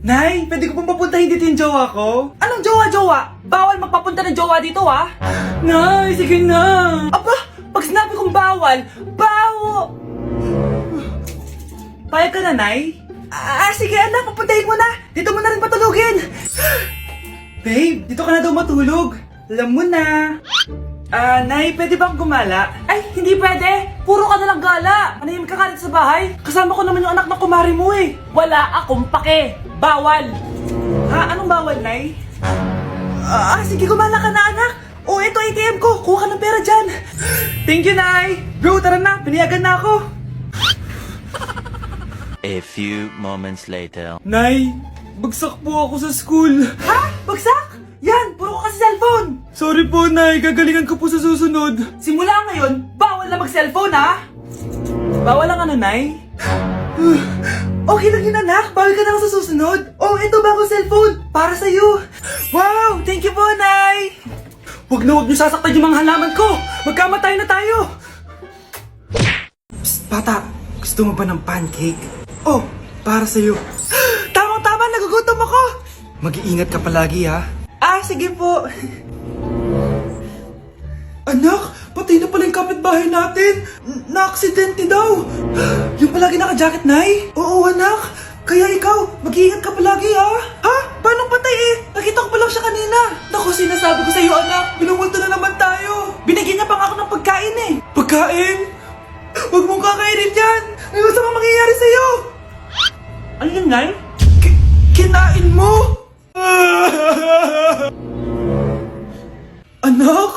Nay, pwede ko pong papuntahin dito yung jowa ko? Anong jowa-jowa? Bawal magpapunta ng jowa dito, ha? Nay, sige na. Aba, pag sinabi kong bawal, Payag ka na, Nay? sige anak, papuntahin mo na. Dito mo na rin patulugin. Babe, dito ka na daw matulog. Alam mo na. Nay, pwede bang gumala? Ay, hindi pwede. Puro ka nalang gala. Manahimik ka ka dito sa bahay. Kasama ko naman yung anak ng kumari mo eh. Wala akong pake. Bawal. Ha? Anong bawal, Nay? Sige, gumala ka na anak. Ito ATM ko. Kuha ka ng pera dyan. Thank you, Nay. Bro, tara na. Piniyagan na ako. A few moments later. Nay, bagsak po ako sa school. Ha? Bagsak? Yan, puro ka kasi cellphone. Sorry po, Nay. Gagalingan ko po sa susunod. Simula ngayon, bawal na mag-cellphone ha. Bawal lang ano, Nay? Okay lang yun anak, bawal ka na lang sa susunod. Ito bagong cellphone, para sa'yo. Wow! Thank you po, Nay! Huwag niyo sasaktan yung mga halaman ko! Magkamatay na tayo! Psst, bata! Gusto mo ba ng pancake? Para sa'yo. Tamang-tama, nagugutom ako. Mag-iingat ka palagi, ha? Sige po. Anak! Patay na pala yung kapitbahay natin! Na-aksidente daw! Yung palagi naka-jacket, Nay? Oo, anak! Kaya ikaw, mag-iingat ka palagi, ha? Ha? Paano patay eh? Nakita ko pa lang siya kanina. Naku, sinasabi ko sa'yo, anak! Binumulto na naman tayo! Binigyan niya pa nga ako ng pagkain eh. Pagkain? Huwag mong kakainin yan! May masama mangyayari sa'yo! Ano yun, Nay? Kinain mo? Anak?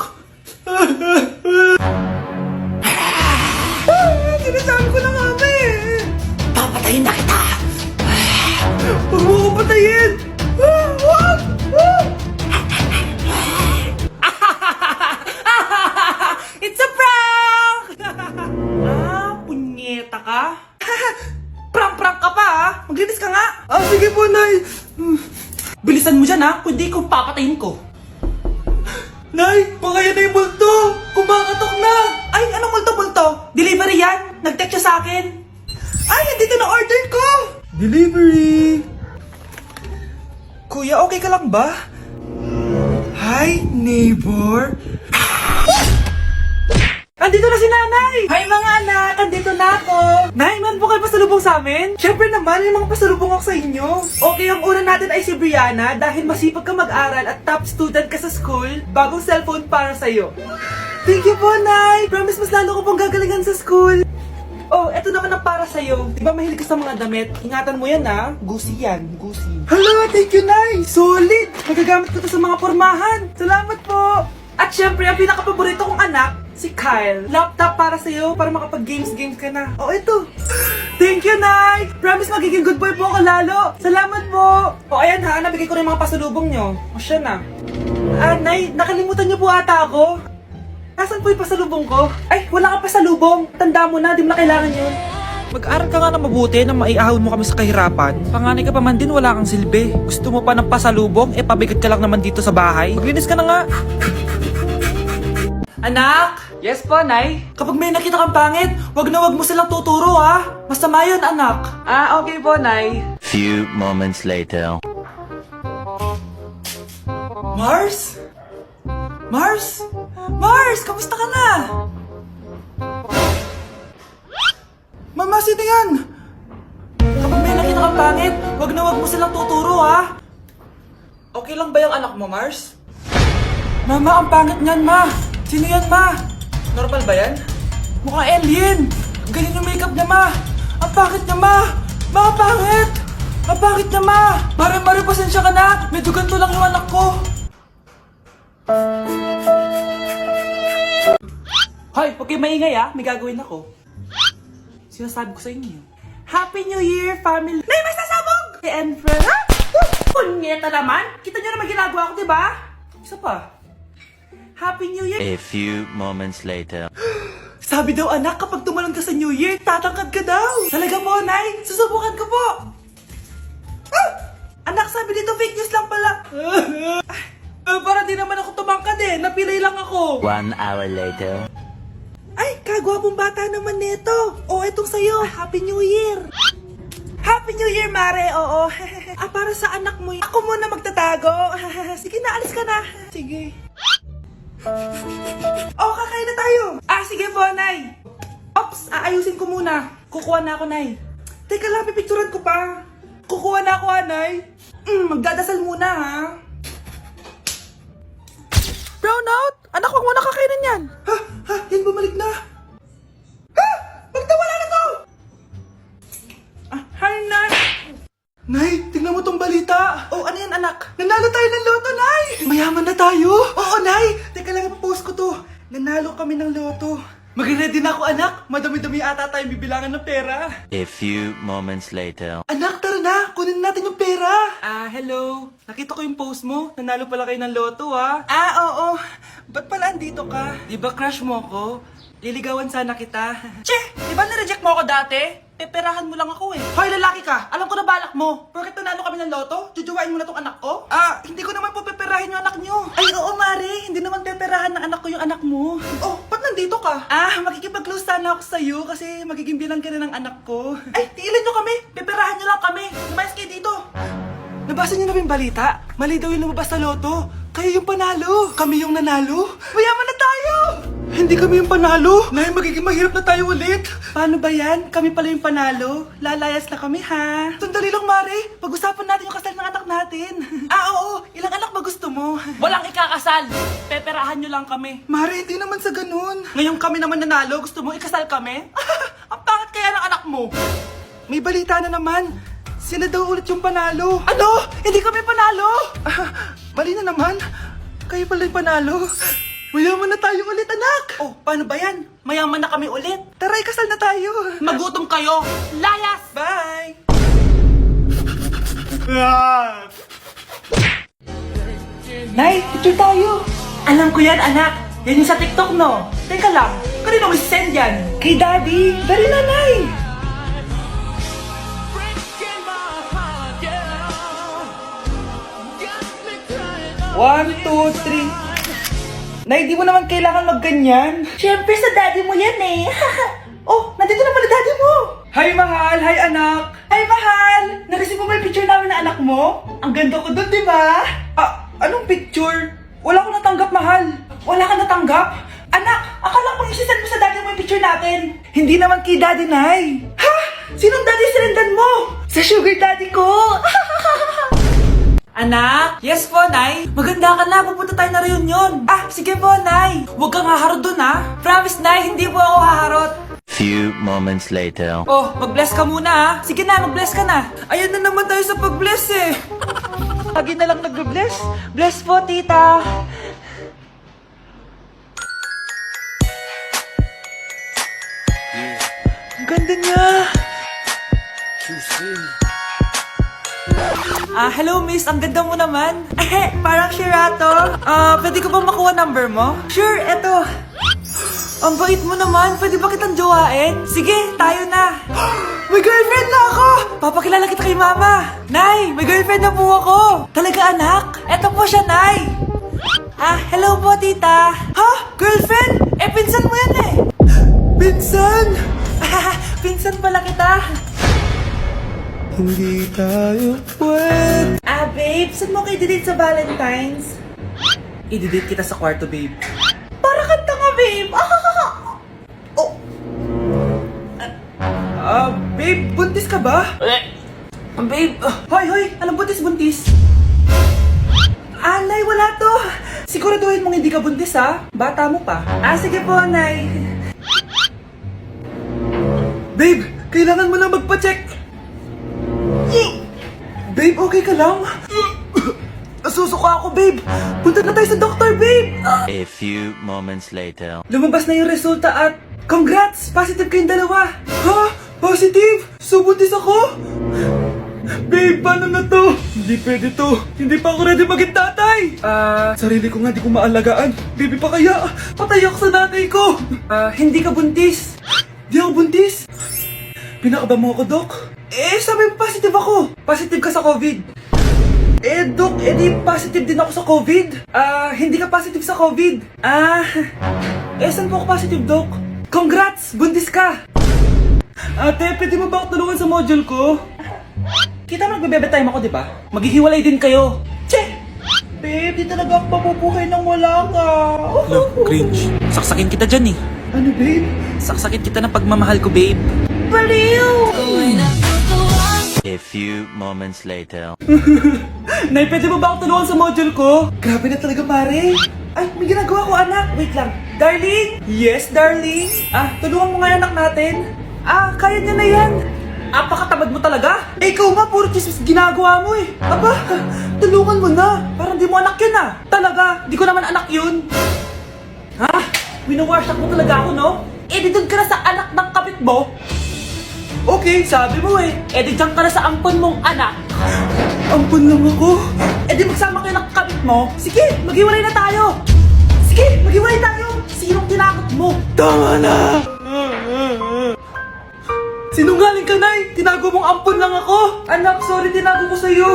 Sinasabi ko na nga ba eh! Papatayin na kita. Huwag mo ko patayin! It's a prank! Punyeta ka? Prank-prank ka pa ha? Maglinis ka nga. Sige po, Nay! Bilisan mo dyan ha, kundi kung papatayin ko. Nay! Baka yan na yung multo! Kumakatok na! Ay, anong multo-multo? Delivery yan? Nag-text siya sa akin. Ay, nandito na order ko! Delivery! Kuya, okay ka lang ba? Hi, neighbor! Andito na si nanay! Hi mga anak, andito na ako! Nay, man po kayo pasalubong sa amin? Siyempre naman, may mga pasalubong ako sa inyo. Okay, ang una natin ay si Brianna dahil masipag ka mag-aral at top student ka sa school, bagong cellphone para sa'yo. Thank you po, Nay! Promise mas lalo ko pong gagalingan sa school. Eto naman ang para sa'yo. Di ba mahilig ka sa mga damit? Ingatan mo yan ha. Gusi yan, gusi. Hala, thank you, Nay! Solid! Nagagamit ko to sa mga pormahan. Salamat po! At syempre, ang pinaka-paborito kong anak, si Kyle. Laptop para sa'yo, para makapag-games ka na. Ito. Thank you, Nay! Promise magiging good boy po ako lalo. Salamat po! Ayan ha, nabigay ko na yung mga pasalubong nyo. Siya na. Nay, nakalimutan niyo po ata ako. Nasaan po yung pasalubong ko? Ay, wala ka pasalubong. Tanda mo na, di mo na kailangan yun. Mag-aral ka nga na mabuti na maiahon mo kami sa kahirapan. Panganay ka pa man din, wala kang silbi. Gusto mo pa ng pasalubong, pabigat ka lang naman dito sa bahay. Maglinis ka na nga. Anak! Yes po, Nay. Kapag may nakita kang pangit, wag mo silang tuturo ha. Masama yun, anak. Okay po, Nay. Few moments later. Mars? Mars? Mars, kamusta ka na? Mama, sino yan? Kapag may nakita kang pangit, wag mo silang tuturo ha. Okay lang ba yung anak mo, Mars? Mama, ang pangit niyan, ma. Sino yan, ma? Normal ba yan? Mukhang alien. Ganyan yung makeup niya, ma. Ang pangit niya, ma. Ma, ang pangit. Ang pangit niya, ma. Mare, pasensya ka na. Medyo ganito lang yung anak ko. Hoy, huwag kayo maingay ha. May gagawin ako. Sinasabi ko sa inyo. Happy New Year, family. Nay, may sasabog! And friend. Ha? Punyeta naman. Kita niyo naman ginagawa ko, di ba? Isa pa. Happy New Year. A few moments later. Sabi daw anak, kapag tumalon ka sa New Year, tatangkad ka daw. Talaga po, Nay. Susubukan ko po. Anak, sabi dito fake news lang pala. Para di naman ako tumangkad eh. Napilay lang ako. 1 hour later. Ay, kagwapong bata naman nito. Etong sa'yo. Happy New Year. Happy Happy New Year, Mare. Oo. Para sa anak mo, ako muna magtatago. Sige na, alis ka na. Sige. Kakain na tayo. Sige po, Nay. Ops, aayusin ko muna. Kukuha na ako, Nay. Teka lang, pipicturan ko pa. Kukuha na ako, Nay. Magdadasal muna, ha? Brownout? Anak, huwag mo na kakainin yan. Yan bumalik na. Magtawala na to! Hi, Nay. Nay, tingnan mo tong balita. Ano yan, anak? Nanalo tayo ng loto, Nay! Mayaman na tayo! Oo, Nay! Teka lang, ipapost ko to. Nanalo kami ng loto. Mag-ready na ako, anak. Madami-dami ata tayong bibilangan ng pera. A few moments later. Anak, tara na! Kunin natin yung pera! Hello. Nakita ko yung post mo. Nanalo pala kayo ng loto, ha? Oo. Ba't pala andito ka? Di ba crush mo ko? Liligawan sana kita. Che! Di ba nireject mo ako dati? Peperahan mo lang ako eh. Hoy, lalaki ka! Alam ko na balak mo. Porket nanalo kami ng loto, jujuwain mo na tong anak ko? Hindi ko naman po peperahin yung anak nyo. Ay, oo, Mari. Hindi naman peperahan ng anak ko yung anak mo. Ba't nandito ka? Makikipag-close sana ako sa'yo kasi magiging bilang ka na ng anak ko. Ay, tiilan nyo kami. Peperahan nyo lang kami. Lumayas kayo dito. Nabasa niyo na ba yung balita? Mali daw yung lumabas sa loto. Kayo yung panalo. Kami yung nanalo. Mayaman na tayo! Hindi kami yung panalo. Nay, magiging mahirap na tayo ulit. Paano ba yan? Kami pala yung panalo. Lalayas na kami, ha? Sandali lang, Mari. Pag-usapan natin yung kasal ng anak natin. Oo. Ilang anak ba gusto mo? Walang ikakasal. Peperahan nyo lang kami. Mari, hindi naman sa ganun. Ngayon kami naman nanalo. Gusto mo ikasal kami? Ang pangit kaya ng anak mo. May balita na naman. Sila daw ulit yung panalo. Ano? Hindi kami panalo. Mali na naman. Kayo pala yung panalo. Mayaman na tayo ulit, anak. Paano ba yan? Mayaman na kami ulit. Tara, ikasal na tayo. Magutom kayo. Layas! Bye. Nay, picture tayo. Alam ko yan, anak. Yan yung sa TikTok, no? Teka lang, kanino mo send yan? Kay Daddy. Dari na, Nay. One, two, three. Nay, di mo naman kailangan magganyan. Siyempre, sa daddy mo yan eh. Nandito na pala daddy mo. Hi, mahal. Hi, anak. Hi, mahal. Nareceive mo ba yung picture namin ng anak mo? Ang ganda ko doon, di ba? Anong picture? Wala ko natanggap, mahal. Wala ka natanggap? Anak, akala ko isisend mo sa daddy mo yung picture natin. Hindi naman kay daddy, Nay. Ha? Sinong daddy sinendan mo? Sa sugar daddy ko. Anak? Yes po, Nay. Maganda ka na. Pupunta tayo na reunion. Sige po, Nay. Huwag kang haharot dun, ha? Promise, Nay. Hindi po ako haharot. Few moments later. Mag-bless ka muna, ha? Sige na, mag-bless ka na. Ayan na naman tayo sa pag-bless, eh. Lagi na lang nag-bless. Bless po, tita. Ang ganda niya. Hello miss, ang ganda mo naman. Parang Sherato. Pwede ko ba makuha number mo? Sure, eto. Ang bait mo naman, pwede ba kitang jowain? Sige, tayo na. May girlfriend na ako! Papakilala kita kay mama. Nay, may girlfriend na po ako. Talaga anak? Eto po siya, Nay. Hello po tita. Ha? Girlfriend? Pinsan mo yan eh. Pinsan! Pinsan pala kita. Hindi tayo pwede. Babe, saan mo kayo delete sa Valentine's? I-delete kita sa kwarto, babe. Para kanta nga, babe. Babe, buntis ka ba? Babe, hoy, anong buntis? Nay, wala to. Siguraduhin mong hindi ka buntis, ha? Bata mo pa. Sige po, Nay. Babe, kailangan mo lang magpa-check. Babe, okay ka lang? Nasusuka ako, babe. Punta na tayo sa doktor, babe. A few moments later. Lumabas na yung resulta at congrats! Positive kayong dalawa. Ha? Positive? So, buntis ako? Babe, paano na to? Hindi pwede to. Hindi pa ako ready maging tatay. Sarili ko nga di ko maalagaan. Baby pa kaya? Patay ako sa nanay ko. Hindi ka buntis. Di ako buntis. Pinakaba mo ako, Dok? Sabi mo positive ako. Positive ka sa COVID. Dok, di positive din ako sa COVID. Hindi ka positive sa COVID. Saan po ako positive, Doc? Congrats! Buntis ka! Ate, pwede mo ba ako tulungan sa module ko? Kita mo nagbe-bebe time ako, di ba? Maghihiwalay din kayo. Che! Babe, di talaga ako mapupuhay nang wala ka. Cringe. Saksakin kita dyan eh. Ano, babe? Saksakin kita ng pagmamahal ko, babe. Baliw! A few moments later. Nay, pwede mo ba ako tulungan sa module ko? Grabe na talaga, pare. Ay, may ginagawa ko, anak. Wait lang. Darling? Yes, darling? Tulungan mo nga yung anak natin. Kaya niya na yan. Apakatamad mo talaga. Ikaw nga, puro chismis ginagawa mo eh. Aba, tulungan mo na. Parang di mo anak yun Talaga, di ko naman anak yun. Winawash up mo talaga ako, no? Di doon ka na sa anak ng kapit mo. Okay, sabi mo eh. Di dyan ka na sa ampon mong anak. Ampun lang ako. Di magsama kayo ng kapit mo. Sige, maghiwalay na tayo. Sige, maghiwalay tayo. Sinong tinakot mo? Tama na! Sinungaling ka, Nay! Tinago mong ampun lang ako! Anak, sorry, tinago ko sa'yo.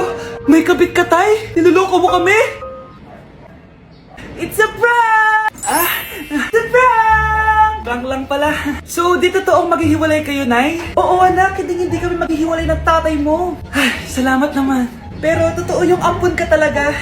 May kabit ka, Tay! Niloloko mo kami! It's a prank! It's a prank! Prank lang pala. So, di totoong maghihiwalay kayo, Nay? Oo, anak. Hindi kami maghihiwalay ng tatay mo. Ay, salamat naman. Pero totoo yung ampun ka talaga.